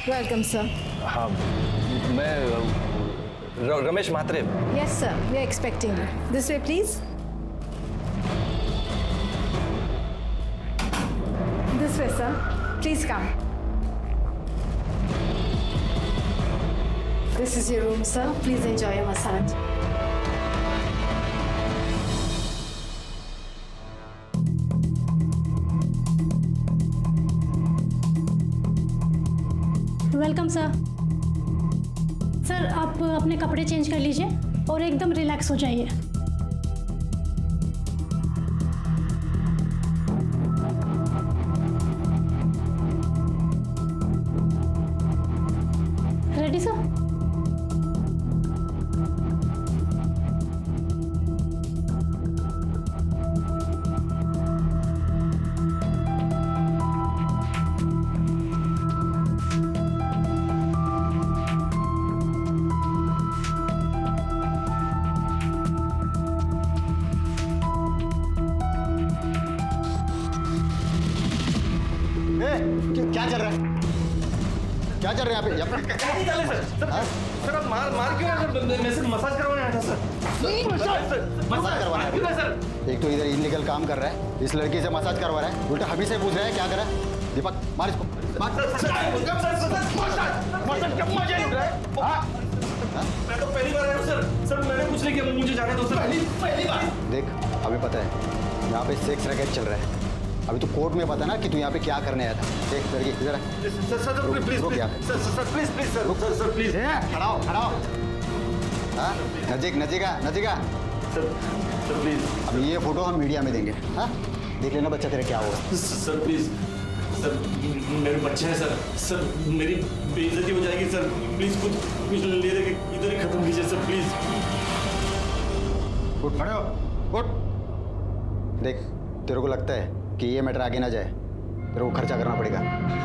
Welcome sir. हाँ, मैं Ramesh Mhatre. Yes sir, we are expecting you. This way please. This way sir, please come. This is your room sir, please enjoy your massage. Welcome sir. Sir आप अपने कपड़े change कर लीजिए और एकदम relax हो जाइए। Ready sir? क्या चल रहा है? क्या चल रहा है यहाँ पे? नहीं चले सर आप मार क्यों रहे सर? मैं सिर्फ मसाज करवाने आया था सर। मसाज करवाना है सर? एक तो इधर इलीगल काम कर रहा है, इस लड़की से मसाज करवा रहा है, उल्टा हमी से पूछ रहा है क्या कर रहा है। दीपक मार इसको, मार। मैं तो पहली बार आया हूँ सर मैंने कुछ नहीं किया, मुझे जाने दो सर। पहली बार। देख अभी पता है यहाँ पे सेक्स रैकेट चल रहा है। अभी तो कोर्ट में पता ना कि तू यहाँ पे क्या करने आया था। देख लड़की इधर सर प्लीज सर प्लीज खड़ा हो। हाँ नजीका सर प्लीज। अब ये फोटो हम मीडिया में देंगे। हाँ देख लेना बच्चा तेरे क्या होगा। सर प्लीज सर, मेरे बच्चे हैं सर मेरी बेइज्जती हो जाएगी सर। प्लीज कुछ ले दे के इधर ही खत्म कीजिए सर प्लीज। उठ खड़े हो, उठ। देख तेरे को लगता है कि ये मैटर आगे ना जाए, तेरे को खर्चा करना पड़ेगा।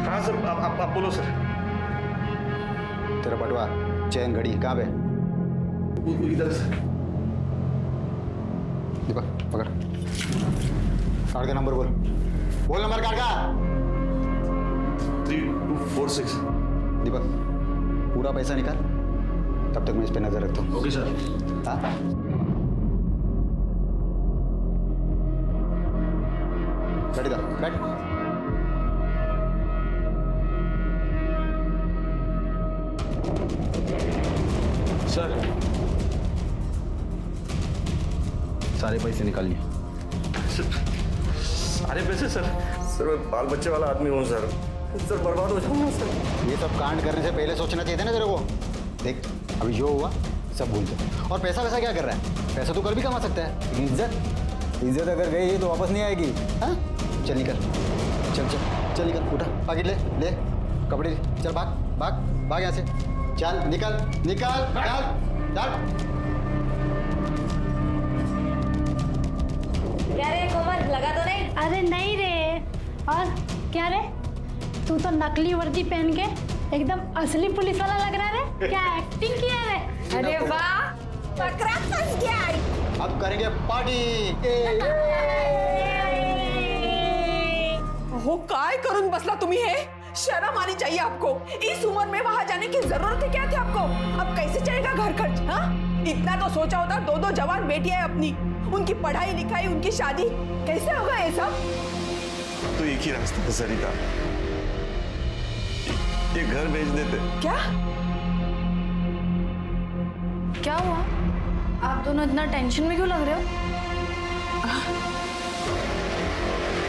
हाँ सर आप बोलो सर। तेरा बटुआ चैन घड़ी कहाँ पे? इधर सर। दीपक पकड़, कार्ड का नंबर बोल नंबर कार्ड का। 3246। दीपक पूरा पैसा निकाल, तब तक मैं इस पे नजर रखता हूँ। Okay sir. हाँ बैठ जा, बैठ। सर सारे पैसे निकाल लिए। सारे पैसे सर मैं बाल बच्चे वाला आदमी हूँ सर बर्बाद हो जाऊंगा सर। ये सब कांड करने से पहले सोचना चाहिए था ना तेरे को। देख अभी जो हुआ सब भूल जा। और पैसा वैसा क्या कर रहा है? पैसा तो कल भी कमा सकता है। इज्जत अगर गई तो वापस नहीं आएगी। हाँ चल निकल, चल निकल, उठा पाकिट ले कपड़े ले, चल भाग यहाँ से, चल निकल चल। क्या रे कोमल, लगा तो नहीं? अरे नहीं रे। और क्या रे, तू तो नकली वर्दी पहन के एकदम असली पुलिस वाला लग रहा है। क्या एक्टिंग किया है? अरे वाह, बकरा फंस गया। अब करेंगे पार्टी। हो काय करून बसला तुम्ही हे? शर्म आनी चाहिए आपको। इस उम्र में वहां जाने की जरूरत है क्या थी आपको? अब कैसे चलेगा घर खर्च? हाँ इतना तो सोचा होता। दो जवान बेटियां है अपनी, उनकी पढ़ाई लिखाई, उनकी शादी, कैसे होगा ये सब? तो एक ही रास्ता है सरिता, ये घर बेच देते। क्या हुआ? आप दोनों इतना टेंशन में क्यों लग रहे हो?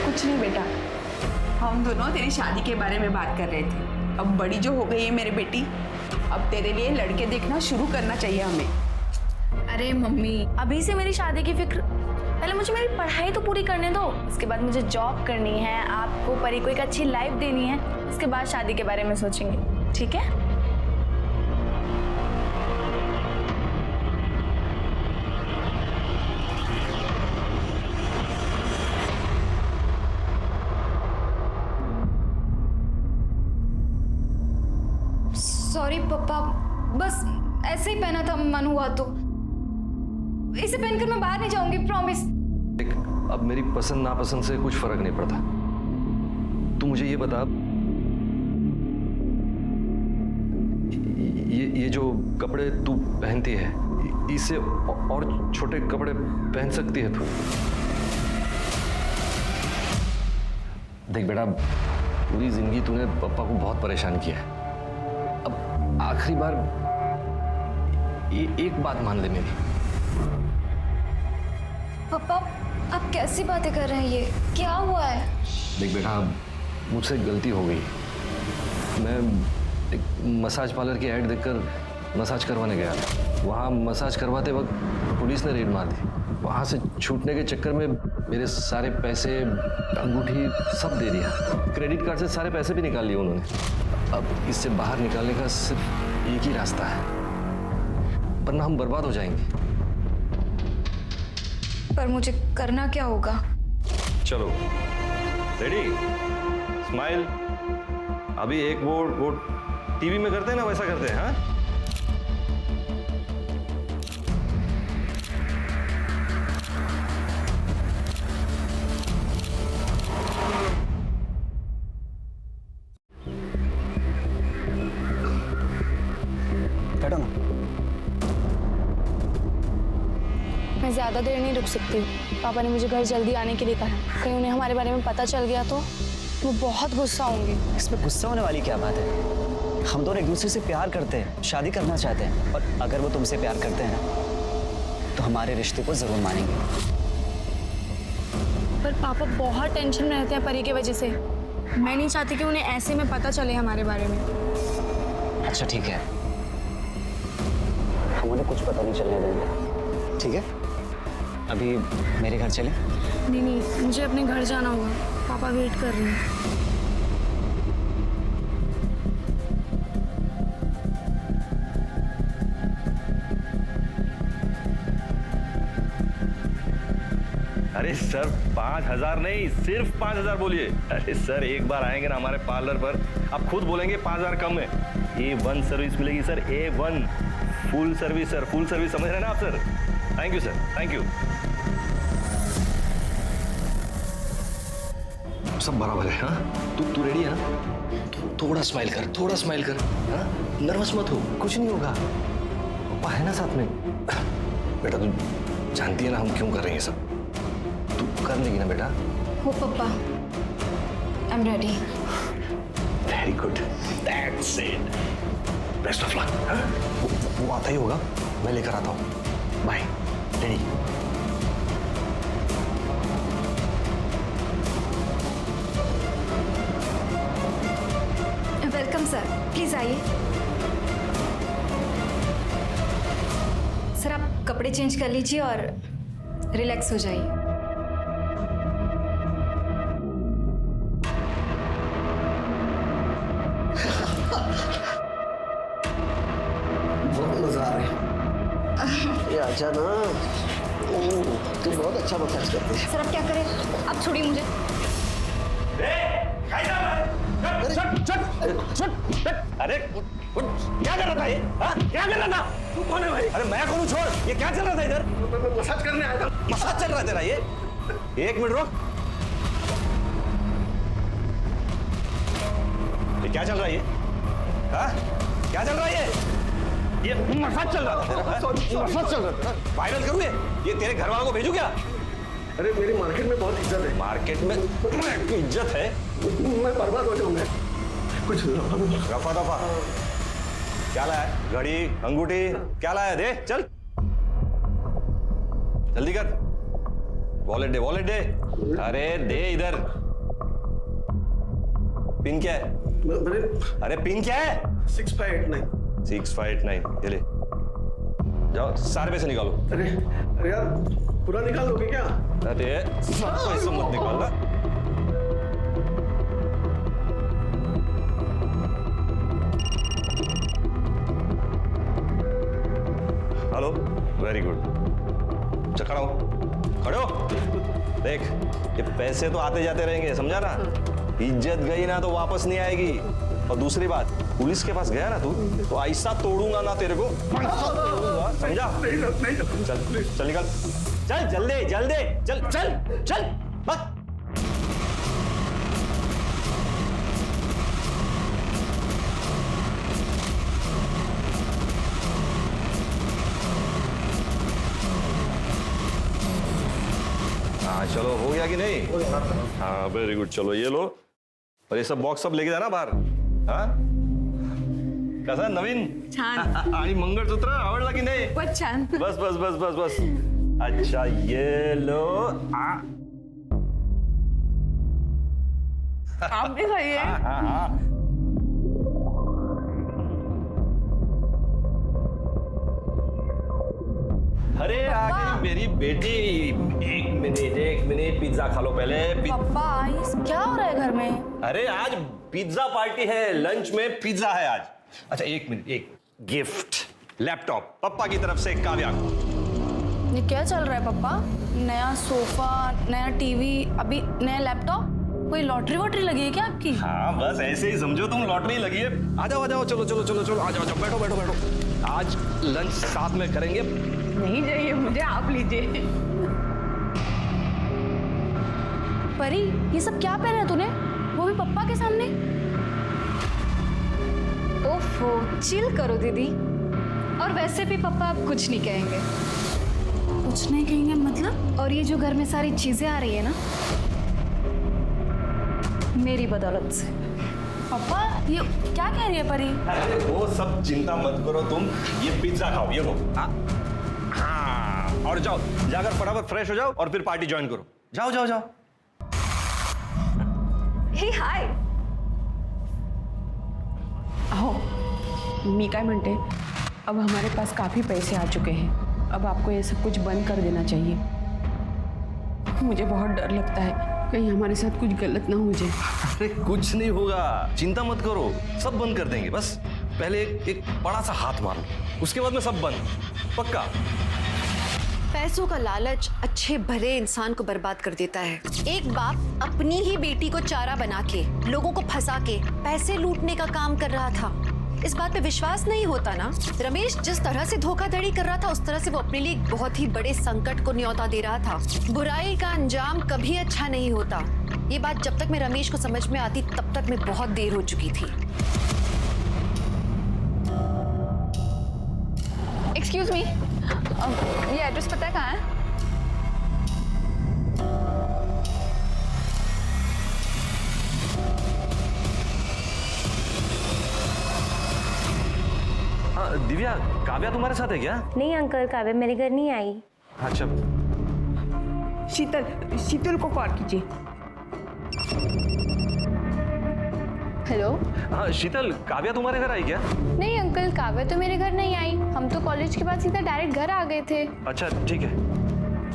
कुछ नहीं बेटा, हम दोनों तेरी शादी के बारे में बात कर रहे थे। अब बड़ी जो हो गई है मेरी बेटी, अब तेरे लिए लड़के देखना शुरू करना चाहिए हमें। अरे मम्मी, अभी से मेरी शादी की फिक्र? पहले मुझे मेरी पढ़ाई तो पूरी करने दो, उसके बाद मुझे जॉब करनी है, आपको परी को एक अच्छी लाइफ देनी है, उसके बाद शादी के बारे में सोचेंगे, ठीक है? सॉरी पापा, बस ऐसे ही पहना था, मन हुआ तो। इसे पहनकर मैं बाहर नहीं जाऊंगी, प्रॉमिस। अब मेरी पसंद नापसंद से कुछ फर्क नहीं पड़ता। तू मुझे ये बता, ये जो कपड़े तू पहनती है, इससे और छोटे कपड़े पहन सकती है तू। देख बेटा, पूरी जिंदगी तूने पापा को बहुत परेशान किया है। अब आखिरी बार एक बात मान ले मेरी। पापा आप कैसी बातें कर रहे हैं? ये क्या हुआ है? देख बेटा, मुझसे गलती हो गई। मैं एक मसाज पार्लर की ऐड देखकर मसाज करवाने गया। वहाँ मसाज करवाते वक्त पुलिस ने रेड मार दी। वहाँ से छूटने के चक्कर में मेरे सारे पैसे, अंगूठी सब दे दिया। क्रेडिट कार्ड से सारे पैसे भी निकाल लिए उन्होंने। अब इससे बाहर निकालने का सिर्फ एक ही रास्ता है, वरना हम बर्बाद हो जाएंगे। पर मुझे करना क्या होगा? चलो रेडी, स्माइल। अभी एक वो टीवी में करते हैं ना, वैसा करते हैं। हाँ, बैठो ना। मैं ज़्यादा देर नहीं रुक सकती। पापा ने मुझे घर जल्दी आने के लिए कहा है। कहीं उन्हें हमारे बारे में पता चल गया तो वो बहुत गुस्सा होंगे। इसमें गुस्सा होने वाली क्या बात है? हम दोनों एक दूसरे से प्यार करते हैं, शादी करना चाहते हैं, और अगर वो तुमसे प्यार करते हैं तो हमारे रिश्ते को जरूर मानेंगे। पर पापा बहुत टेंशन में रहते हैं परी की वजह से। मैं नहीं चाहती कि उन्हें ऐसे में पता चले हमारे बारे में। अच्छा ठीक है, हम उन्हें कुछ पता नहीं चलने देंगे। ठीक है, अभी मेरे घर चलें? नहीं, मुझे अपने घर जाना होगा। पापा वेट कर रहे हैं। अरे सर 5,000 नहीं, सिर्फ 5,000 बोलिए। अरे सर एक बार आएंगे ना हमारे पार्लर पर, आप खुद बोलेंगे 5,000 कम है। A1 सर्विस मिलेगी sir, A1 full service sir, full service. समझ रहे हैं ना आप sir? Thank you sir, thank you. सब बराबर है। हाँ, तू रेडी है ना? थोड़ा स्माइल कर, थोड़ा स्माइल कर। हाँ, नर्वस मत हो, कुछ नहीं होगा। पापा है ना साथ में। बेटा तू जानती है ना हम क्यों कर रहे हैं सब। तू कर लेगी ना बेटा? हो पापा, I am ready. Very good, that's it. Best of luck. वो आता ही होगा, मैं लेकर आता हूँ। Bye. Ready? Welcome sir, please आइए। सर आप कपड़े चेंज कर लीजिए और रिलैक्स हो जाइए। बहुत मजा आ रहा है। ये आजा ना, तू बहुत अच्छा मसाज करती है। सर आप क्या करें? आप छोड़िए मुझे। अरे क्या कर रहा था ये? क्या कर रहा था? तू कौन है भाई? अरे मैं कौन हूँ? छोड़। ये क्या चल रहा था इधर? मसाज करने आया था। मसाज चल रहा है तेरा ये? एक मिनट रुक। ये क्या चल रहा है ये? हाँ? क्या चल रहा है ये मसाज चल रहा था तेरा? मसाज चल रहा था। वायरल करूँ ये तेरे घर वालों को भेजू क्या? अरे मेरी मार्केट में बहुत इज्जत है। मार्केट में इज्जत है? मैं बर्बाद हो जाऊंगा। कुछ रफा दफा क्या लाया है? घड़ी, अंगूठी क्या लाया? दे चल, जल्दी कर। वॉलेट दे, वॉलेट दे। अरे दे इधर। पिन क्या है? अरे पिन क्या है? 6589। 6589। ये ले, जाओ सारे पैसे निकालो। अरे यार पूरा निकाल दोगे क्या? अरे सब पैसे मत निकालना। Hello, very good. खड़ा हो, खड़े हो। देख ये पैसे तो आते जाते रहेंगे, समझा ना? इज्जत गई ना तो वापस नहीं आएगी। और दूसरी बात, पुलिस के पास गया ना तू तो ऐसा तोड़ूंगा ना तेरे को, ऐसा तोड़ूंगा, समझा? चल चल निकल, चल जल्दी जल्दी, चल चल चल बस। कि नहीं? हाँ वेरी गुड, चलो ये लो और ये सब बॉक्स सब लेके जाना बाहर. हाँ कसा नवीन? छान. आणि मंगळसूत्र आवडला की नाही? बस छान. बस बस बस बस बस. अच्छा ये लो. आप भी खाइए. हाँ हाँ. अरे आ गई मेरी बेटी. एक मिनट पिज्जा खा लो पहले. पापा ये क्या हो रहा है घर में? अरे आज पिज्जा पार्टी है, लंच में पिज्जा है आज. अच्छा एक मिनट, एक गिफ्ट लैपटॉप पप्पा की तरफ से काव्या को. ये क्या चल रहा है पापा? नया सोफा, नया टीवी, अभी नया लैपटॉप. कोई लॉटरी वॉटरी लगी है क्या आपकी? हाँ बस ऐसे ही समझो, तुम लॉटरी लगी है. आ जाओ चलो चलो चलो चलो आ जाओ बैठो बैठो बैठो. आज लंच साथ में करेंगे. नहीं चाहिए मुझे, आप लीजिए. परी ये सब क्या पहना है तूने, वो भी पप्पा के सामने? ओफो चिल करो दीदी. और वैसे भी पापा अब कुछ नहीं कहेंगे. कुछ नहीं कहेंगे मतलब? और ये जो घर में सारी चीजें आ रही है ना, मेरी बदौलत से. पापा ये क्या कह रही है परी? अरे वो सब चिंता मत करो तुम. ये पिज्जा खाओ, ये लो. हाँ और जाओ जाकर फटाफट फ्रेश हो जाओ और फिर पार्टी ज्वाइन करो. जाओ जाओ जाओ. हे हाय. अहो मी काय म्हणते, अब हमारे पास काफी पैसे आ चुके हैं. अब आपको ये सब कुछ बंद कर देना चाहिए. मुझे बहुत डर लगता है कहीं हमारे साथ कुछ गलत ना हो जाए. अरे कुछ नहीं होगा, चिंता मत करो. सब बंद कर देंगे. बस पहले एक बड़ा सा हाथ मार लो, उसके बाद में सब बंद पक्का. पैसों का लालच अच्छे भले इंसान को बर्बाद कर देता है. एक बाप अपनी ही बेटी को चारा बना के, लोगों को फंसा के पैसे लूटने का काम कर रहा था. इस बात पे विश्वास नहीं होता ना. रमेश जिस तरह से धोखाधड़ी कर रहा था, उस तरह से वो अपने लिए एक बहुत ही बड़े संकट को न्योता दे रहा था. बुराई का अंजाम कभी अच्छा नहीं होता. ये बात जब तक मैं रमेश को समझ में आती, तब तक मैं बहुत देर हो चुकी थी. एक्सक्यूज मी, ये एड्रेस पता है कहाँ है? हाँ दिव्या, काव्या तुम्हारे साथ है क्या? नहीं अंकल, काव्या मेरे घर नहीं आई. अच्छा शीतल को कॉल कीजिए. हेलो. हाँ शीतल, काव्या तुम्हारे घर आई क्या? नहीं अंकल, काव्या तो मेरे घर नहीं आई. हम तो कॉलेज के बाद सीधा डायरेक्ट घर आ गए थे. अच्छा ठीक है,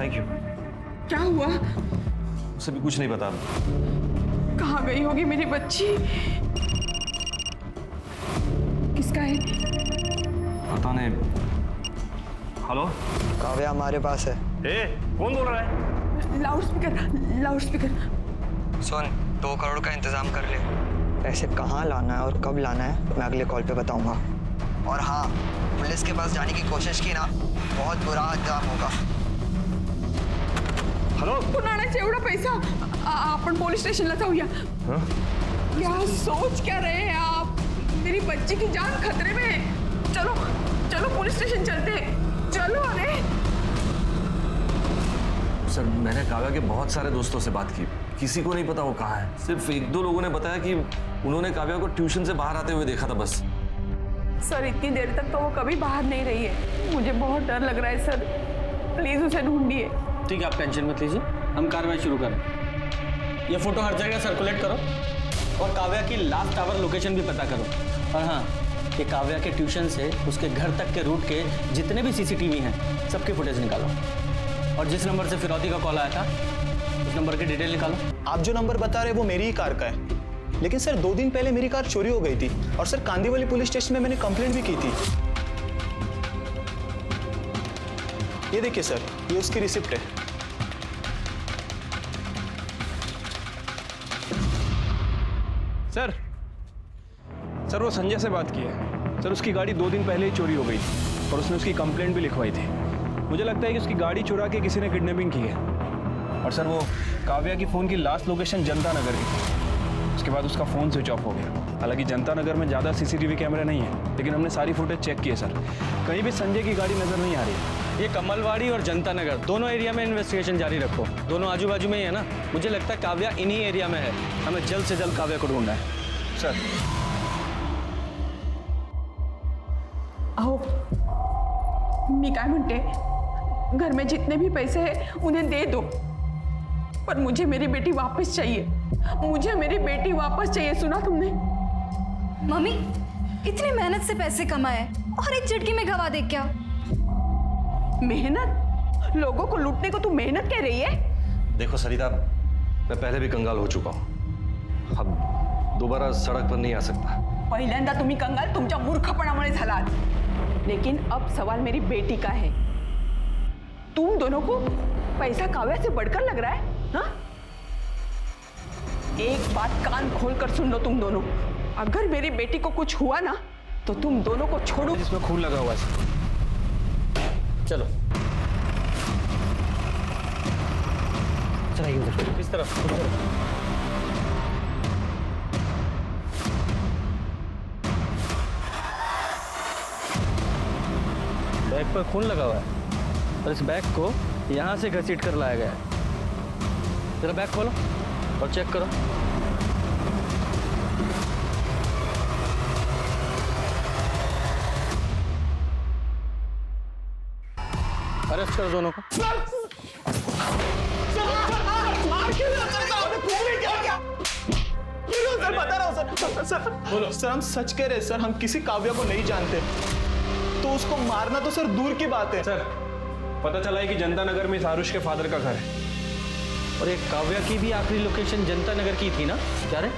थैंक यू. क्या हुआ? उसे भी कुछ नहीं पता. कहाँ गई होगी मेरी बच्ची? किसका है? पता नहीं. हेलो काव्या हमारे पास है. ए कौन बोल रहा है? Loud speaker. सुन, 2 करोड़ का इंतजाम कर ले. पैसे कहाँ लाना है और कब लाना है मैं अगले कॉल पे बताऊंगा. और हाँ, पुलिस के पास जाने की कोशिश की ना, बहुत बुरा अंजाम होगा. हॅलो कुणालाच एवढा पैसा? आपण पोलीस स्टेशनला जाऊया. क्या सोच क्या रहे हैं आप? मेरी बच्ची की जान खतरे में है. चलो चलो पुलिस स्टेशन चलते हैं. चलो. अरे सर, मैंने काव्या के बहुत सारे दोस्तों से बात की, किसी को नहीं पता वो कहाँ है. सिर्फ 1-2 लोगों ने बताया कि उन्होंने काव्या को ट्यूशन से बाहर आते हुए देखा था बस. सर इतनी देर तक तो वो कभी बाहर नहीं रही है. मुझे बहुत डर लग रहा है सर. प्लीज उसे ढूंढिए. ठीक है, आप टेंशन मत लीजिए, हम कार्रवाई शुरू करें. ये फोटो हर जगह सर्कुलेट करो और काव्या की लास्ट आवर लोकेशन भी पता करो. और हाँ, ये काव्या के ट्यूशन से उसके घर तक के रूट के जितने भी सीसीटीवी हैं सबकी फुटेज निकालो. और जिस नंबर से फिरौती का कॉल आया था उस नंबर की डिटेल निकालो. आप जो नंबर बता रहे हैं वो मेरी ही कार का है. लेकिन सर 2 दिन पहले मेरी कार चोरी हो गई थी और सर कांदीवली पुलिस स्टेशन में मैंने कंप्लेंट भी की थी. ये देखिए सर, ये उसकी रिसिप्ट है. सर वो संजय से बात की है. सर उसकी गाड़ी 2 दिन पहले ही चोरी हो गई थी और उसने उसकी कंप्लेंट भी लिखवाई थी. मुझे लगता है कि उसकी गाड़ी चुरा के किसी ने किडनैपिंग की है. और सर वो काव्या की फ़ोन की लास्ट लोकेशन जनता नगर की. उसके बाद उसका फ़ोन स्विच ऑफ हो गया। हालांकि जनता नगर में ज़्यादा सीसीटीवी कैमरे नहीं है, लेकिन हमने सारी फुटेज चेक किए सर, कहीं भी संजय की गाड़ी नज़र नहीं आ रही है। ये कमलवाड़ी और जनता नगर दोनों एरिया में इन्वेस्टिगेशन जारी रखो। दोनों आजू बाजू में ही है ना। मुझे लगता है काव्या इन्हीं एरिया में है। हमें जल्द से जल्द काव्या को ढूंढना है। सर अहो मी काय म्हणते, घर में जितने भी पैसे हैं उन्हें दे दो, पर मुझे मेरी बेटी वापस चाहिए। मुझे मेरी बेटी वापस चाहिए, सुना तुमने? मम्मी इतनी मेहनत से पैसे कमाए और एक झटके में गवा दे क्या? मेहनत? लोगों को लूटने को तू मेहनत कह रही है? देखो सरिता, मैं पहले भी कंगाल हो चुका हूँ, अब दोबारा सड़क पर नहीं आ सकता। पहिल्यांदा तुम्ही कंगाल तुमच्या मूर्खपणामुळे झालात, लेकिन अब सवाल मेरी बेटी का है। तुम दोनों को पैसा काव्या से बढ़कर लग रहा है? हाँ? एक बात कान खोलकर सुन लो तुम दोनों, अगर मेरी बेटी को कुछ हुआ ना तो तुम दोनों को छोड़ो। जिसमें खून लगा हुआ है। चलो चलाइए उधर, किस तरफ? बैग पर खून लगा हुआ है और इस बैग को यहाँ से घसीट कर लाया गया है। जरा बैग खोलो और चेक करो। अरेस्ट करो दोनों को। सर बता रहा हूँ सर। बोलो सर, हम सच कह रहे हैं सर, हम किसी काव्या को नहीं जानते, तो उसको मारना तो सर दूर की बात है। सर पता चला है कि जनता नगर में इस आरुष के फादर का घर है। और एक काव्या की भी आखिरी लोकेशन जनता नगर की थी ना? क्या रे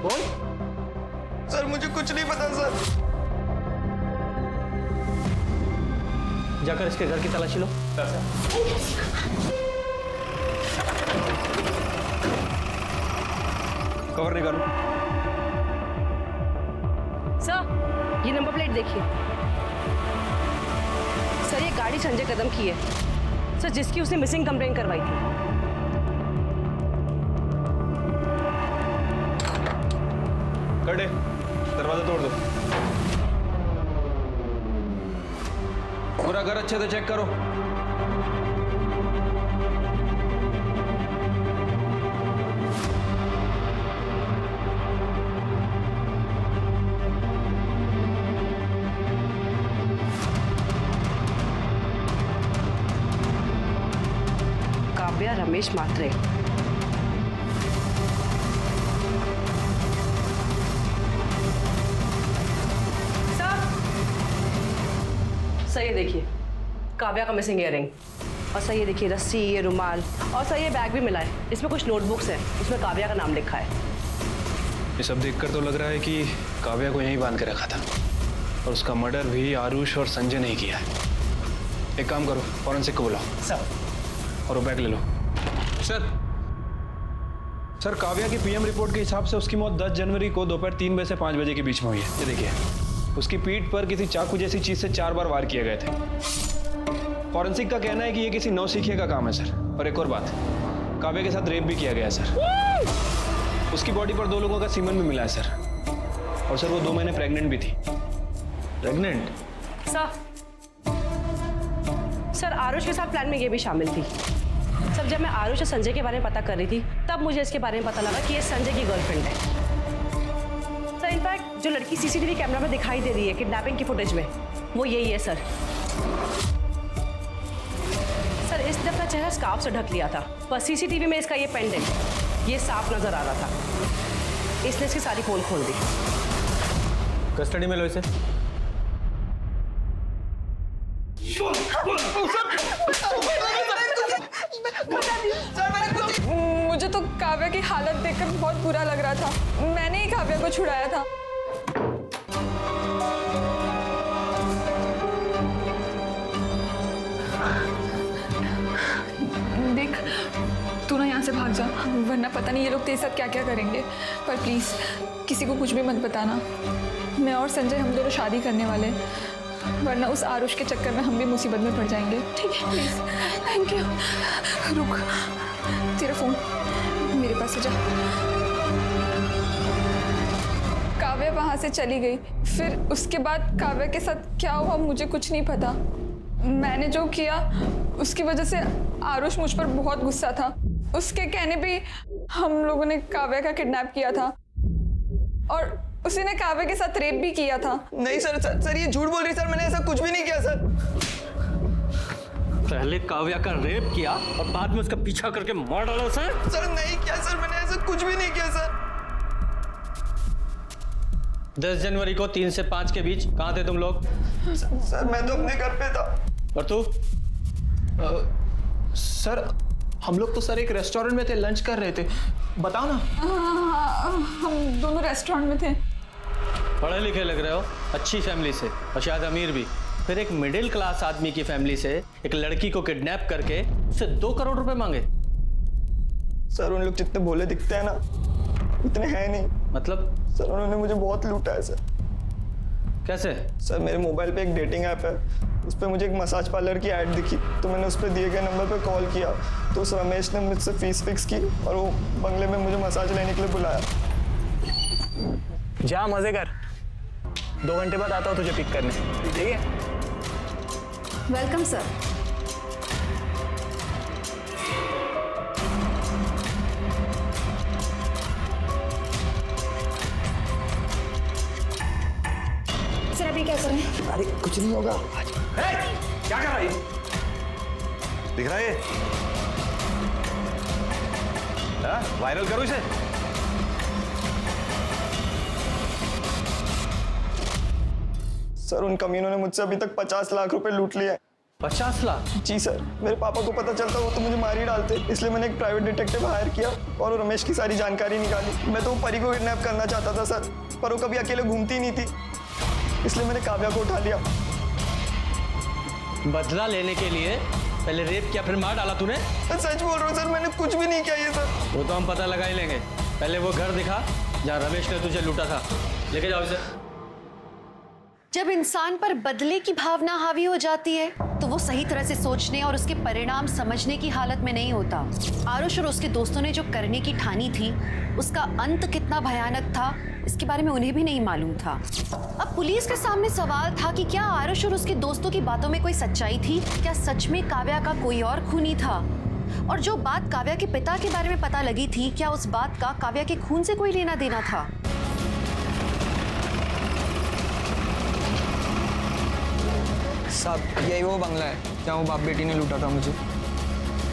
बोल। सर मुझे कुछ नहीं पता सर। जाकर इसके घर की तलाशी लो। कवर निकालो। सर ये नंबर प्लेट देखिए। सर ये गाड़ी संजय कदम की है सर, जिसकी उसने मिसिंग कंप्लेंट करवाई थी। कड़े दरवाजा तोड़ दो। पूरा घर अच्छे से चेक करो। काव्या रमेश मात्रे। सर ये देखिए काव्या का मिसिंग इयररिंग, और सर ये देखिए रस्सी, ये रुमाल, और सर ये बैग भी मिला है। इसमें कुछ नोटबुक्स हैं, उसमें काव्या का नाम लिखा है। ये सब देखकर तो लग रहा है कि काव्या को यहीं बांध के रखा था और उसका मर्डर भी आरुष और संजय ने किया है। एक काम करो, फॉरेंसिक को बुलाओ सर और वो बैग ले लो। सर काव्या की पीएम रिपोर्ट के हिसाब से उसकी मौत 10 जनवरी को दोपहर 3 बजे से 5 बजे के बीच में हुई है। ये देखिए, उसकी पीठ पर किसी चाकू जैसी चीज से 4 बार वार किए गए थे। फॉरेंसिक का कहना है कि ये किसी नौसिखिए का काम है सर। और एक और बात, काव्या के साथ रेप भी किया गया है सर। उसकी बॉडी पर 2 लोगों का सीमन भी मिला है सर। और सर वो 2 महीने प्रेग्नेंट भी थी। प्रेग्नेंट? सर आरुष के साथ प्लान में ये भी शामिल थी। सर जब मैं आरुष और संजय के बारे में पता कर रही थी तब मुझे इसके बारे में पता लगा कि ये संजय की गर्लफ्रेंड है। सर इनफैक्ट जो लड़की सीसीटीवी कैमरा में दिखाई दे रही है किडनैपिंग की फुटेज में, वो यही है सर। सर इसने अपना चेहरा स्कार्फ से ढक लिया था, पर सीसीटीवी में इसका ये पेंडेंट ये साफ नजर आ रहा था। इसने इसकी सारी पोल खोल दी। कस्टडी में लो इसे। मुझे तो काव्या की हालत देखकर बहुत बुरा लग रहा था। मैंने ही काव्या को छुड़ाया था। देख तू ना यहाँ से भाग जा, वरना पता नहीं ये लोग तेरे साथ क्या क्या करेंगे। पर प्लीज किसी को कुछ भी मत बताना। मैं और संजय हम दोनों शादी करने वाले हैं, वरना उस आरुष के चक्कर में हम भी मुसीबत में पड़ जाएंगे। ठीक है प्लीज। Thank you. रुक, तेरा फोन मेरे पास है, जा। वहाँ से चली गई। फिर उसके बाद काव्या के साथ क्या हुआ मुझे कुछ नहीं पता। मैंने जो किया उसकी वजह से आरुष मुझ पर बहुत गुस्सा था। उसके कहने पे हम लोगों ने काव्या का किडनैप किया था और उसी ने काव्या के साथ रेप भी किया था। नहीं सर सर, सर ये झूठ बोल रही सर, मैंने ऐसा कुछ भी नहीं किया सर। पहले काव्या का रेप किया और बाद में उसका पीछा करके मार डाला सर। सर नहीं किया सर, मैंने ऐसा कुछ भी नहीं किया सर। 10 जनवरी को 3 से 5 के बीच कहाँ थे तुम लोग? सर मैं तो अपने घर पे था। और तू? सर हम लोग तो सर एक रेस्टोरेंट में थे, लंच कर रहे थे। बताओ ना। हम दोनों रेस्टोरेंट में थे। पढ़े लिखे लग रहे हो, अच्छी फैमिली से और शायद अमीर भी। फिर एक मिडिल क्लास आदमी की फैमिली से एक लड़की को किडनैप करके उससे 2 करोड़ रुपए मांगे। सर उन लोग जितने भोले दिखते हैं ना, उतने हैं नहीं। मतलब? सर उन्होंने मुझे बहुत लूटा है सर। कैसे? सर मेरे मोबाइल पे एक डेटिंग ऐप है, उस पर मुझे एक मसाज पार्लर की ऐड दिखी, तो मैंने उस पर दिए गए नंबर पे कॉल किया, तो उस रमेश ने मुझसे फीस फिक्स की और वो बंगले में मुझे मसाज लेने के लिए बुलाया। जा मजे कर, 2 घंटे बाद आता हूँ तुझे पिक करने, ठीक है? Welcome sir. सर अभी क्या करें? अरे कुछ नहीं होगा। क्या कर रहा है? दिख रहा है? वायरल करो इसे। सर उन कमीनों ने मुझसे अभी तक 50 लाख रुपए लूट लिए। 50 लाख? जी सर, मेरे पापा को पता चलता वो तो मुझे मार ही डालते, इसलिए मैंने एक प्राइवेट डिटेक्टिव हायर किया और रमेश की सारी जानकारी निकाली। मैं तो वो परी को किडनैप करना चाहता था सर, पर वो कभी अकेले घूमती ही नहीं थी, इसलिए मैंने काव्या को उठा लिया। बदला लेने के लिए पहले रेप किया फिर मार डाला तूने? सच बोल रहा हूँ सर, मैंने कुछ भी नहीं किया ये सर। वो तो हम पता लगा ही लेंगे। पहले वो घर दिखा जहाँ रमेश ने तुझे लूटा था, लेके जाओ इसे। जब इंसान पर बदले की भावना हावी हो जाती है तो वो सही तरह से सोचने और उसके परिणाम समझने की हालत में नहीं होता। आरुष और उसके दोस्तों ने जो करने की ठानी थी, उसका अंत कितना भयानक था इसके बारे में उन्हें भी नहीं मालूम था। अब पुलिस के सामने सवाल था कि क्या आरुष और उसके दोस्तों की बातों में कोई सच्चाई थी? क्या सच में काव्या का कोई और खूनी था? और जो बात काव्या के पिता के बारे में पता लगी थी, क्या उस बात का काव्या के खून से कोई लेना देना था? साहब यही वो बंगला है जहाँ वो बाप बेटी ने लूटा था मुझे।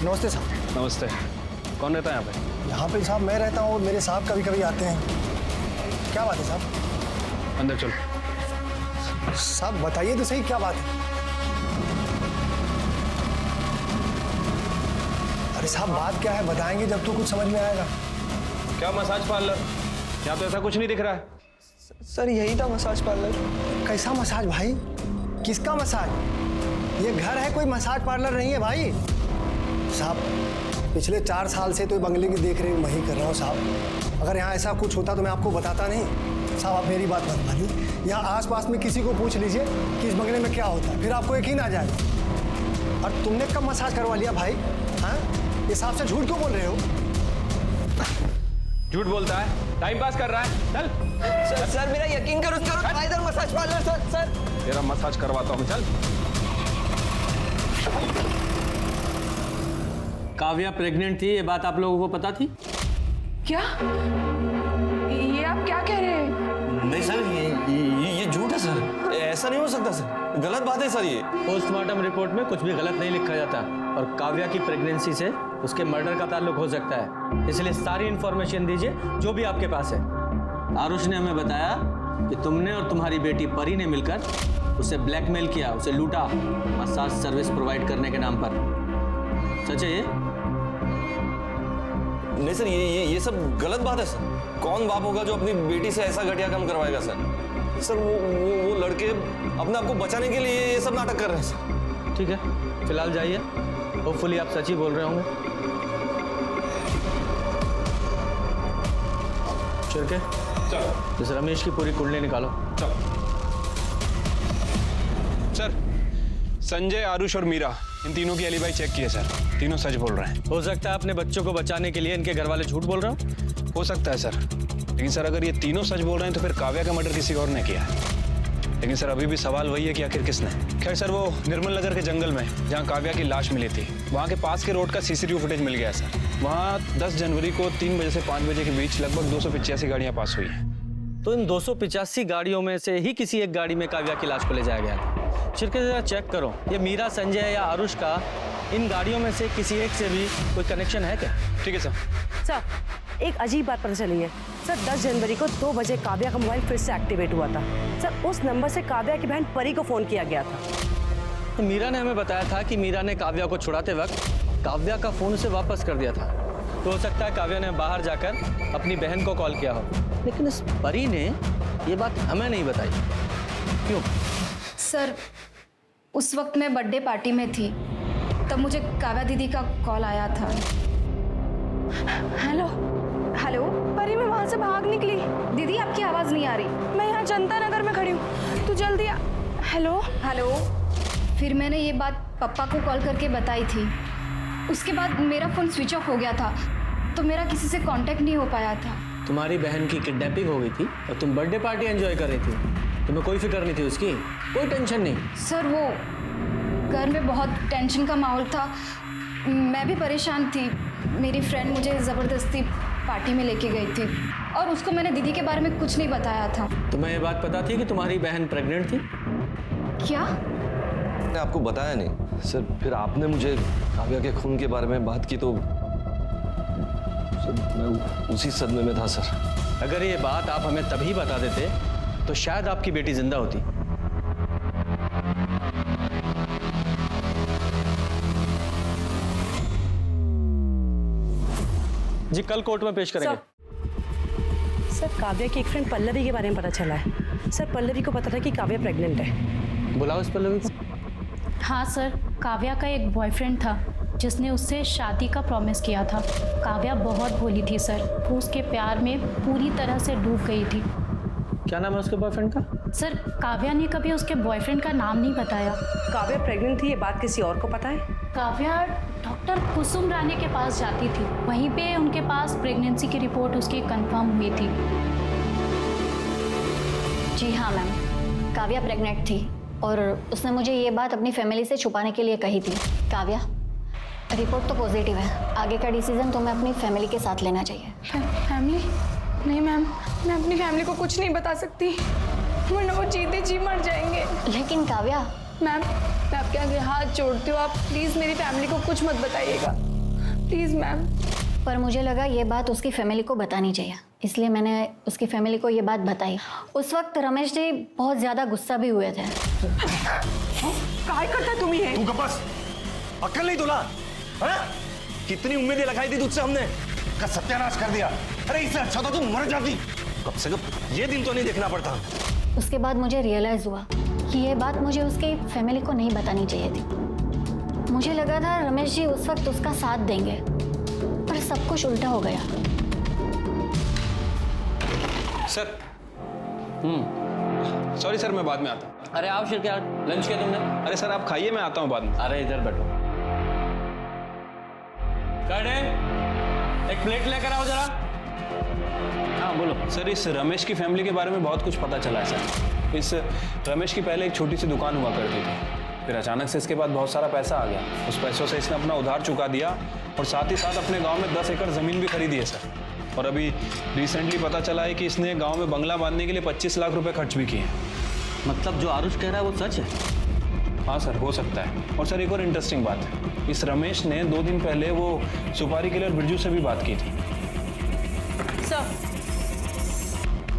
नमस्ते साहब। नमस्ते। कौन रहता है यहाँ पे? यहाँ पे साहब मैं रहता हूँ और मेरे साहब कभी कभी आते हैं। क्या बात है साहब? अंदर चलो। साहब बताइए तो सही, क्या बात है? अरे साहब बात क्या है, बताएंगे जब तो कुछ समझ में आएगा। क्या मसाज पार्लर? यहाँ तो ऐसा कुछ नहीं दिख रहा है। सर यही था मसाज पार्लर। कैसा मसाज भाई? किसका मसाज? ये घर है, कोई मसाज पार्लर नहीं है भाई। साहब पिछले 4 साल से तो बंगले की देख रेख मैं ही कर रहा हूँ साहब। अगर यहाँ ऐसा कुछ होता तो मैं आपको बताता नहीं। साहब आप मेरी बात मत मानिए, यहाँ आसपास में किसी को पूछ लीजिए कि इस बंगले में क्या होता है, फिर आपको यकीन आ जाएगा। और तुमने कब मसाज करवा लिया भाई? हाँ ये साहब से झूठ क्यों बोल रहे हो? झूठ बोलता है, टाइम पास कर रहा है। चल सर मेरा यकीन करो, इधर मसाज पार्लर। सर तेरा मसाज करवाता हूँ, चल। काव्या प्रेग्नेंट थी, ये बात आप लोगों को पता थी? क्या? ये आप क्या कह रहे हैं? नहीं सर, ये झूठ है सर, ऐसा नहीं हो सकता सर, गलत बात है सर ये। पोस्टमार्टम रिपोर्ट में कुछ भी गलत नहीं लिखा जाता और काव्या की प्रेगनेंसी से उसके मर्डर का ताल्लुक हो सकता है, इसलिए सारी इंफॉर्मेशन दीजिए जो भी आपके पास है। आरुष ने हमें बताया कि तुमने और तुम्हारी बेटी परी ने मिलकर उसे ब्लैकमेल किया, उसे लूटा मसाज सर्विस प्रोवाइड करने के नाम पर। सच है ये? नहीं सर, ये सब गलत बात है सर। कौन बाप होगा जो अपनी बेटी से ऐसा घटिया काम करवाएगा सर? सर वो लड़के अपने आप को बचाने के लिए ये सब नाटक कर रहे हैं सर। ठीक है, फिलहाल जाइए, होपफुली आप सच ही बोल रहे होंगे। शिरके चलो, इस रमेश की पूरी कुंडली निकालो। चलो। सर संजय, आरुष और मीरा, इन तीनों की एलिबाई चेक किए सर, तीनों सच बोल रहे हैं। हो सकता है अपने बच्चों को बचाने के लिए इनके घर वाले झूठ बोल रहे हो। हो सकता है सर, लेकिन सर अगर ये तीनों सच बोल रहे हैं तो फिर काव्या का मर्डर किसी और ने किया है। लेकिन सर अभी भी सवाल वही है कि आखिर किसने। खैर सर, वो निर्मल नगर के जंगल में जहाँ काव्या की लाश मिली थी, वहाँ के पास के रोड का सीसीटीवी फुटेज मिल गया है सर। वहाँ 10 जनवरी को 3 बजे से 5 बजे के बीच लगभग 285 गाड़ियाँ पास हुई हैं। तो इन 285 गाड़ियों में से ही किसी एक गाड़ी में काव्या की लाश को ले जाया गया था। शिरके जरा चेक करो, ये मीरा, संजय या आरुष का इन गाड़ियों में से किसी एक से भी कोई कनेक्शन है क्या? ठीक है सर। सर एक अजीब बात पता चली है सर। 10 जनवरी को 2 बजे काव्या का मोबाइल फिर से एक्टिवेट हुआ था सर। उस नंबर से काव्या की बहन परी को फोन किया गया था। तो मीरा ने हमें बताया था कि मीरा ने काव्या को छुड़ाते वक्त काव्या का फोन उसे वापस कर दिया था। तो हो सकता है काव्या ने बाहर जाकर अपनी बहन को कॉल किया हो, लेकिन इस परी ने ये बात हमें नहीं बताई। क्यों? सर उस वक्त मैं बर्थडे पार्टी में थी, तब मुझे काव्या दीदी का कॉल आया था। हेलो हेलो परी, मैं वहाँ से भाग निकली। दीदी आपकी आवाज़ नहीं आ रही। मैं यहाँ जनता नगर में खड़ी हूँ, तू जल्दी आ। Hello hello. फिर मैंने ये बात पापा को कॉल करके बताई थी। उसके बाद मेरा फ़ोन स्विच ऑफ हो गया था, तो मेरा किसी से कांटेक्ट नहीं हो पाया था। तुम्हारी बहन की किडनैपिंग हो गई थी और तुम बर्थडे पार्टी एंजॉय कर रही थी, तुम्हें कोई फिक्र नहीं थी उसकी? कोई टेंशन नहीं? सर वो घर में बहुत टेंशन का माहौल था, मैं भी परेशान थी। मेरी फ्रेंड मुझे ज़बरदस्ती पार्टी में लेके गई थी और उसको मैंने दीदी के बारे में कुछ नहीं बताया था। तुम्हें ये बात पता थी कि तुम्हारी बहन प्रेग्नेंट थी? क्या? मैंने आपको बताया नहीं सर। फिर आपने मुझे काव्या के खून के बारे में बात की तो सर मैं उसी सदमे में था सर। अगर ये बात आप हमें तभी बता देते तो शायद आपकी बेटी जिंदा होती। जी कल कोर्ट में पेश करेंगे। सर काव्या की एक फ्रेंड पल्लवी के बारे में पता चला है सर। पल्लवी को पता था कि काव्या प्रेग्नेंट है। बुलाओ इस पल्लवी को। हाँ सर, काव्या का एक बॉयफ्रेंड था जिसने उससे शादी का प्रॉमिस किया था। काव्या बहुत भोली थी सर, वो उसके प्यार में पूरी तरह से डूब गई थी। क्या नाम है उसके बॉयफ्रेंड का? सर काव्या ने कभी उसके बॉयफ्रेंड का नाम नहीं बताया। काव्या प्रेग्नेंट थी, ये बात किसी और को पता है? काव्या डॉक्टर कुसुम रानी के पास जाती थी, वहीं पे उनके पास प्रेगनेंसी की रिपोर्ट उसकी कंफर्म हुई थी। जी हाँ मैम, काव्या प्रेग्नेंट थी और उसने मुझे ये बात अपनी फैमिली से छुपाने के लिए कही थी। काव्या, रिपोर्ट तो पॉजिटिव है, आगे का डिसीजन तुम्हें अपनी फैमिली के साथ लेना चाहिए। फैमिली? नहीं मैम, मैं अपनी फैमिली को कुछ नहीं बता सकती, वरना वो जीते जी मर जाएंगे। लेकिन काव्या। मैम मैं आपके आगे हाथ जोड़ती हूँ, आप प्लीज़ मेरी फैमिली को कुछ मत बताइएगा, प्लीज़ मैम। पर मुझे लगा ये बात उसकी फैमिली को बतानी चाहिए, इसलिए मैंने उसकी फैमिली को ये बात बताई। उस वक्त रमेश जी बहुत ज़्यादा गुस्सा भी हुए थे। काय करता तुम ये? तू बस अक्ल नहीं तुला? कितनी उम्मीदें लगाई थी तुझसे हमने, का सत्यानाश कर दिया। अरे इससे अच्छा तो तू मर जाती। कब से कब ये दिन तो नहीं देखना पड़ता। उसके बाद मुझे रियलाइज हुआ कि ये बात मुझे उसकी फैमिली को नहीं बतानी चाहिए थी। मुझे लगा था रमेश जी उस वक्त उसका साथ देंगे, पर सब कुछ उल्टा हो गया। सर सॉरी सर, मैं बाद में आता हूँ। अरे आओ शिरके, लंच किया तुमने? अरे सर आप खाइए, मैं आता हूँ बाद में। अरे इधर बैठो। एक प्लेट लेकर आओ जरा। हाँ बोलो सर। इस रमेश की फैमिली के बारे में बहुत कुछ पता चला है सर। इस रमेश की पहले एक छोटी सी दुकान हुआ करती थी, फिर अचानक से इसके बाद बहुत सारा पैसा आ गया। उस पैसों से इसने अपना उधार चुका दिया और साथ ही साथ अपने गांव में 10 एकड़ ज़मीन भी खरीदी है सर। और अभी रिसेंटली पता चला है कि इसने गांव में बंगला बांधने के लिए 25 लाख रुपए खर्च भी किए हैं। मतलब जो आरुष कह रहा है वो सच है? हाँ सर, हो सकता है। और सर एक और इंटरेस्टिंग बात है, इस रमेश ने 2 दिन पहले वो सुपारी किलर बिरजू से भी बात की थी।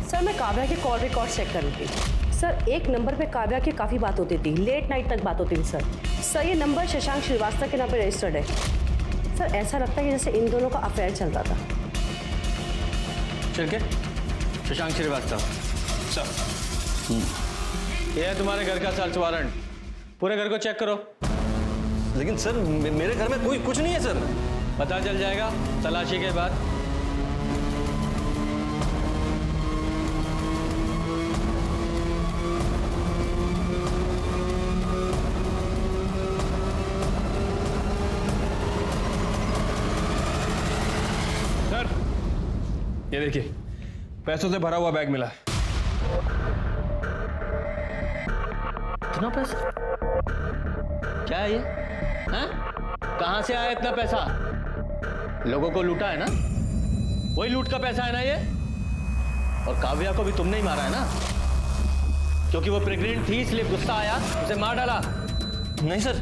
सर मैं काव्या के कॉल रिकॉर्ड चेक कर रही थी सर। एक नंबर पे काव्या की काफ़ी बात होती थी, लेट नाइट तक बात होती थी सर। ये नंबर शशांक श्रीवास्तव के नाम पे रजिस्टर्ड है सर। ऐसा लगता है कि जैसे इन दोनों का अफेयर चलता था। शिरके, शशांक श्रीवास्तव सर। ये है तुम्हारे घर का सर्च वारंट, पूरे घर को चेक करो। लेकिन सर मेरे घर में कोई कुछ नहीं है सर। पता चल जाएगा तलाशी के बाद। सर ये देखिए, पैसों से भरा हुआ बैग मिला है। इतना पैसा क्या है ये? हैं? कहाँ से आया इतना पैसा? लोगों को लूटा है ना? वही लूट का पैसा है ना ये? और काव्या को भी तुमने ही मारा है ना? क्योंकि वो प्रेग्नेंट थी इसलिए गुस्सा आया, उसे मार डाला। नहीं सर,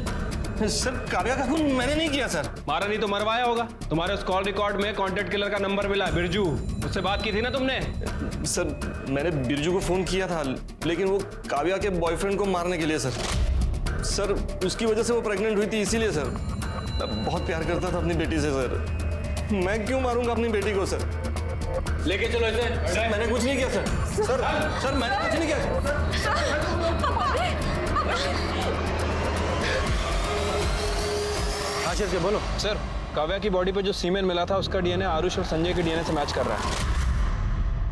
सर काव्या का खून मैंने नहीं किया सर। मारा नहीं तो मरवाया होगा। तुम्हारे उस कॉल रिकॉर्ड में कॉन्टेक्ट किलर का नंबर मिला है, बिरजू। उससे बात की थी ना तुमने? सर मैंने बिरजू को फोन किया था, लेकिन वो काव्या के बॉयफ्रेंड को मारने के लिए सर। सर उसकी वजह से वो प्रेग्नेंट हुई थी, इसीलिए सर। मैं बहुत प्यार करता था अपनी बेटी से सर। मैं क्यों मारूंगा अपनी बेटी को सर? लेके चलो इसे। सर मैंने कुछ नहीं किया सर। सर मैंने कुछ नहीं किया। आशीष के बोलो। सर काव्या की बॉडी पे जो सीमेन मिला था उसका डीएनए आरुष और संजय के डीएनए से मैच कर रहा है।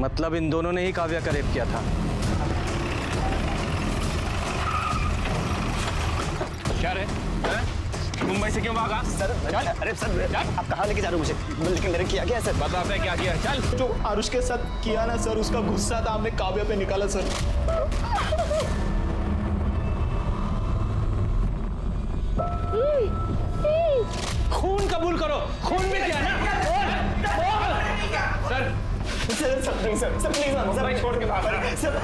मतलब इन दोनों ने ही काव्या का रेप किया था। क्या रे? मुंबई से क्यों भागा? सर अरे सर आप कहाँ लेके जा रहे हो मुझे? लेकिन मैंने किया क्या है सर? बता पे क्या किया? चल। जो आरुष के साथ किया ना सर, उसका गुस्सा था हमने काव्या पे निकाला सर। खून कबूल करो। खून में क्या है? सर प्लीज सर मैं छोड़ के भाग रहा हूँ। सर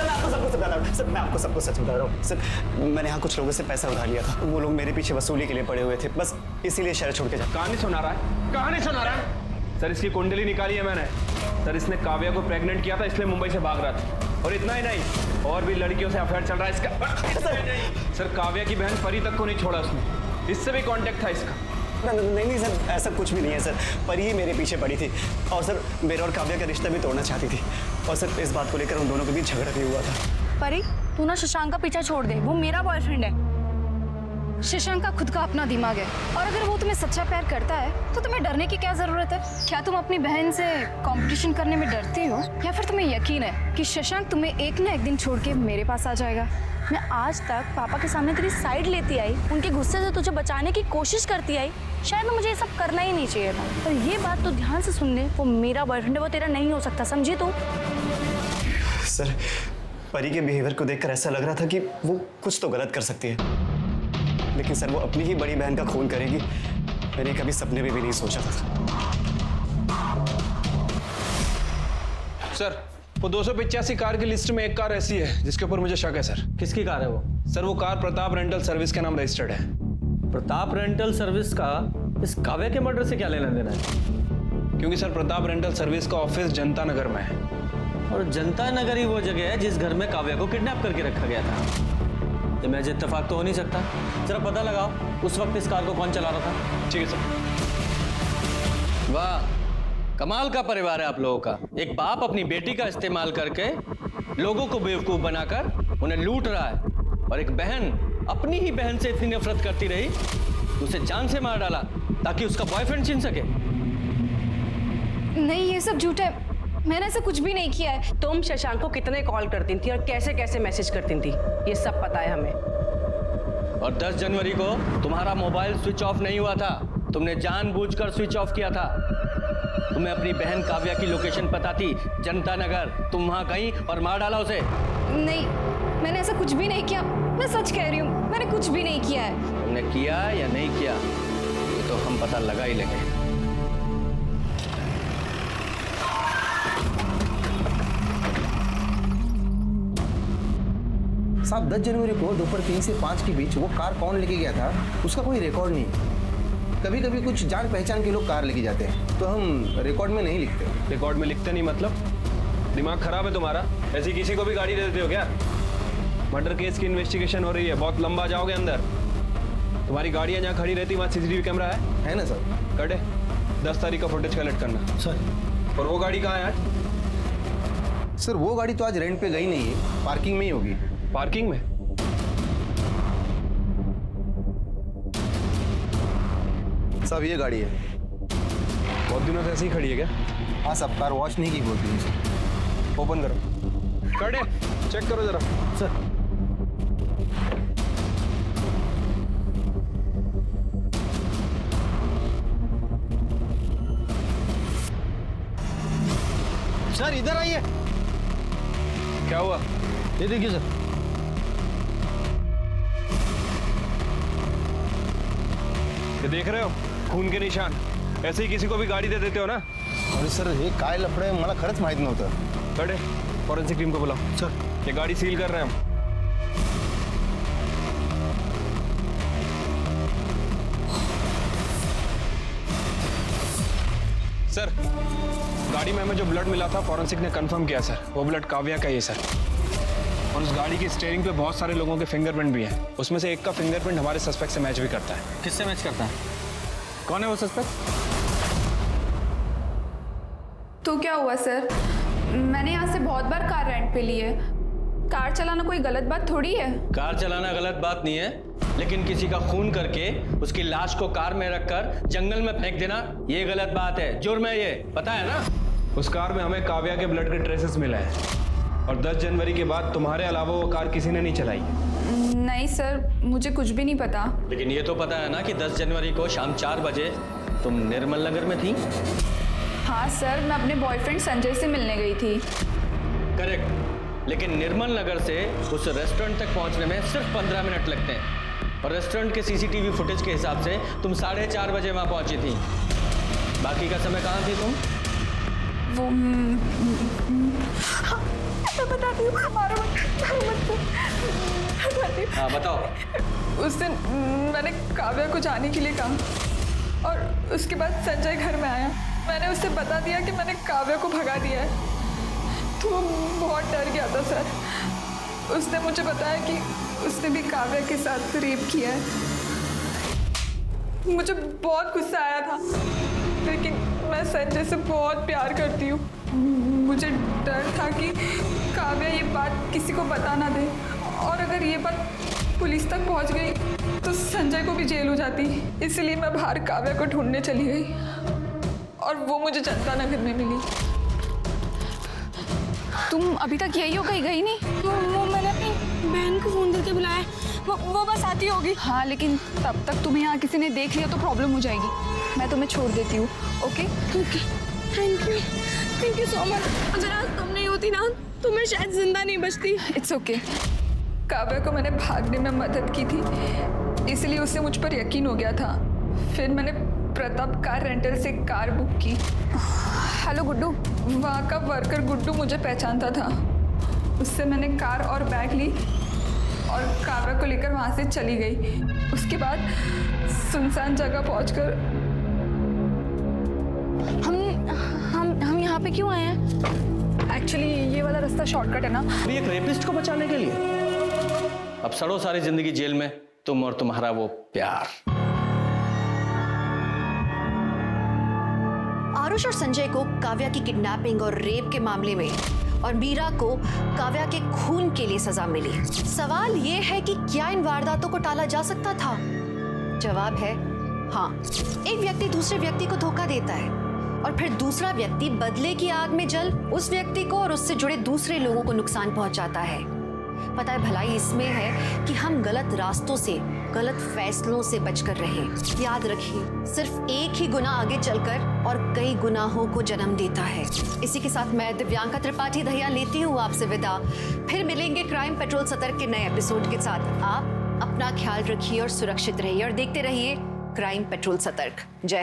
आपको सब कुछ बता रहा हूँ। सर मैं आपको सब कुछ सच बता रहा हूँ। सर मैंने यहाँ कुछ लोगों से पैसा उधार लिया था, वो लोग मेरे पीछे वसूली के लिए पड़े हुए थे, बस इसीलिए शहर छोड़ के जा। कहानी सुना रहा है? कहानी सुना रहा है? सर इसकी कुंडली निकाली है मैंने। सर इसने काव्या को प्रेग्नेंट किया था, इसलिए मुंबई से भाग रहा था। और इतना ही नहीं, और भी लड़कियों से अफेयर चल रहा है इसका। सर काव्या की बहन परी तक को नहीं छोड़ा उसने, इससे भी कांटेक्ट था इसका। नहीं सर, ऐसा कुछ भी नहीं है सर। परी ही मेरे पीछे पड़ी थी और सर मेरा और काव्या का रिश्ता भी तोड़ना चाहती थी, और सर इस बात को लेकर उन दोनों के बीच झगड़ा भी हुआ था। परी, तू ना शशांक का पीछा छोड़ दे, वो मेरा बॉयफ्रेंड है। शशांक का खुद का अपना दिमाग है, और अगर वो तुम्हें सच्चा प्यार करता है तो तुम्हें डरने की क्या जरूरत है? क्या तुम अपनी बहन से कंपटीशन करने में डरती हो, या फिर तुम्हें यकीन है कि शशांक तुम्हें एक ना एक दिन छोड़ के मेरे पास आ जाएगा? मैं आज तक पापा के सामने तेरी साइड लेती आई, उनके गुस्से से तुझे बचाने की कोशिश करती आई। शायद ना मुझे ये सब करना ही नहीं चाहिए था, पर ये बात तो ध्यान से सुन ले, वो मेरा बॉयफ्रेंड है, वो तेरा नहीं हो सकता, समझी तू? सर परी के बिहेवियर को देखकर ऐसा लग रहा था कि वो कुछ तो गलत कर सकती है, लेकिन सर वो अपनी ही बड़ी बहन का खून करेगी, मैंने कभी सपने में भी नहीं सोचा था। सर वो 285 कार की लिस्ट में एक कार ऐसी है जिसके ऊपर मुझे शक है सर। किसकी कार है वो? सर वो कार प्रताप रेंटल सर्विस के नाम रजिस्टर्ड है। प्रताप रेंटल सर्विस का इस काव्या के मर्डर से क्या लेना देना है? क्योंकि सर प्रताप रेंटल सर्विस का ऑफिस जनता नगर में है, और जनता नगर ही वो जगह है जिस घर में काव्या को किडनैप करके रखा गया था। ये महज इत्तेफाक तो हो नहीं सकता। जरा पता लगाओ उस वक्त इस कार को कौन चला रहा था। ठीक है सर। वाह, कमाल का परिवार है आप लोगों का। एक बाप अपनी बेटी का इस्तेमाल करके लोगों को बेवकूफ बनाकर उन्हें लूट रहा है, और एक बहन अपनी ही बहन से इतनी नफरत करती रही, उसे जान से मार डाला ताकि उसका बॉयफ्रेंड छीन सके। नहीं, ये सब झूठ है, मैंने ऐसा कुछ भी नहीं किया है। तुम शशांक को कितने कॉल करती थी और कैसे कैसे मैसेज करती थी, ये सब पता है हमें। और 10 जनवरी को तुम्हारा मोबाइल स्विच ऑफ नहीं हुआ था, तुमने जानबूझकर स्विच ऑफ किया था। तुम्हें अपनी बहन काव्या की लोकेशन पता थी, जनता नगर। तुम वहां गई और मार डाला उसे। नहीं, मैंने ऐसा कुछ भी नहीं किया, मैं सच कह रही हूँ, मैंने कुछ भी नहीं किया है। तुमने किया या नहीं किया ये तो हम पता लगा ही लेंगे। साहब 10 जनवरी को दोपहर 3 से 5 के बीच वो कार कौन लेके गया था उसका कोई रिकॉर्ड नहीं। कभी कभी कुछ जान पहचान के लोग कार लेके जाते हैं, तो हम रिकॉर्ड में नहीं लिखते। रिकॉर्ड में लिखते नहीं मतलब? दिमाग खराब है तुम्हारा? ऐसी किसी को भी गाड़ी दे देते हो क्या? मर्डर केस की इन्वेस्टिगेशन हो रही है, बहुत लंबा जाओगे अंदर। तुम्हारी गाड़ियाँ जहाँ खड़ी रहती वहाँ CCTV कैमरा है ना सर? कटे 10 तारीख का फुटेज कलेक्ट करना सर। और वो गाड़ी कहाँ है आज? सर वो गाड़ी तो आज रेंट पे गई नहीं है, पार्किंग में ही होगी। पार्किंग में? साहब ये गाड़ी है। बहुत दिनों से ऐसे ही खड़ी है क्या? हाँ साहब, कार वॉश नहीं की बोलती है सर। ओपन करो। कटे चेक करो जरा सर। सर इधर आइए। क्या हुआ? ये देखिए सर। ये देख रहे हो खून के निशान? ऐसे ही किसी को भी गाड़ी दे देते हो ना? अरे सर हे काय लफडे मला खरंच माहित नव्हतं। बड़े फॉरेंसिक टीम को बुलाओ। सर ये गाड़ी सील कर रहे हैं हम। सर गाड़ी में हमें जो ब्लड मिला था फॉरेंसिक ने कंफर्म किया सर, वो ब्लड काव्या का ही है सर। और उस गाड़ी की स्टीयरिंग पे बहुत सारे लोगों के फिंगरप्रिंट भी हैं। उसमें से एक का फिंगरप्रिंट हमारे सस्पेक्ट से मैच भी करता है। किससे मैच करता है? कौन है वो सस्पेक्ट? तो क्या हुआ सर, मैंने यहाँ से बहुत बार कार रेंट पे ली है। कार चलाना कोई गलत बात थोड़ी है। कार चलाना गलत बात नहीं है, लेकिन किसी का खून करके उसकी लाश को कार में रखकर जंगल में फेंक देना ये गलत बात है, जुर्म है ये, पता है ना? उस कार में हमें काव्या के ब्लड के ट्रेसेस मिला है और 10 जनवरी के बाद तुम्हारे अलावा वो कार किसी ने नहीं चलाई। नहीं सर, मुझे कुछ भी नहीं पता। लेकिन ये तो पता है ना कि 10 जनवरी को शाम 4 बजे तुम निर्मल नगर में थी? हाँ सर, मैं अपने बॉयफ्रेंड संजय से मिलने गई थी। करेक्ट, लेकिन निर्मल नगर से उस रेस्टोरेंट तक पहुंचने में सिर्फ 15 मिनट लगते हैं और रेस्टोरेंट के सीसीटीवी फुटेज के हिसाब से तुम 4:30 बजे वहां पहुंची थी। बाकी का समय कहाँ थी तुम? वो हाँ, मैं बताती हूँ, मारो मत। हाँ बताओ। उस दिन मैंने काव्या को जाने के लिए कहा और उसके बाद संजय घर में आया। मैंने उससे बता दिया कि मैंने काव्या को भगा दिया है, तो वो बहुत डर गया था सर। उसने मुझे बताया कि उसने भी काव्या के साथ रेप किया है। मुझे बहुत गुस्सा आया था, लेकिन मैं संजय से बहुत प्यार करती हूँ। मुझे डर था कि काव्या ये बात किसी को बता ना दे, और अगर ये बात पुलिस तक पहुँच गई तो संजय को भी जेल हो जाती। इसलिए मैं बाहर काव्या को ढूंढने चली गई और वो मुझे जनता नगर में मिली। तुम अभी तक यही हो, कहीं गई नहीं? वो मैंने अपनी बहन को फोन करके बुलाया, वो बस आती होगी। हाँ, लेकिन तब तक तुम्हें यहाँ किसी ने देख लिया तो प्रॉब्लम हो जाएगी। मैं तुम्हें छोड़ देती हूँ। Okay okay, thank you so much. अगर आज तुम नहीं होती ना तो मैं शायद जिंदा नहीं बचती। It's okay. काव्या को मैंने भागने में मदद की थी, इसलिए उसे मुझ पर यकीन हो गया था। फिर मैंने प्रताप कार रेंटल से कार बुक की। हेलो गुड्डू, वहाँ का वर्कर गुड्डू मुझे पहचानता था। उससे मैंने कार और बैग ली और काव्या को लेकर वहाँ से चली गई। उसके बाद सुनसान जगह पहुँचकर हम यहाँ पे क्यों आए हैं? एक्चुअली ये वाला रास्ता शॉर्टकट है ना। एक रेपिस्ट को बचाने के लिए। अब सड़ो सारी जिंदगी जेल में, तुम और तुम्हारा वो प्यार। आरुष और संजय को काव्या की किडनैपिंग और रेप के मामले में और मीरा को काव्या के खून के लिए सजा मिली। सवाल ये है कि क्या इन वारदातों को टाला जा सकता था? जवाब है हाँ। एक व्यक्ति दूसरे व्यक्ति को धोखा देता है और फिर दूसरा व्यक्ति बदले की आग में जल उस व्यक्ति को और उससे जुड़े दूसरे लोगों को नुकसान पहुंचाता है। पता है, भलाई इसमें है कि हम गलत रास्तों से, गलत फैसलों से बचकर रहें। याद रखिए, सिर्फ एक ही गुनाह आगे चलकर और कई गुनाहों को जन्म देता है। इसी के साथ मैं दिव्यांका त्रिपाठी दहिया लेती हूँ आपसे विदा। फिर मिलेंगे क्राइम पेट्रोल सतर्क के नए एपिसोड के साथ। आप अपना ख्याल रखिए और सुरक्षित रहिए और देखते रहिए क्राइम पेट्रोल सतर्क। जय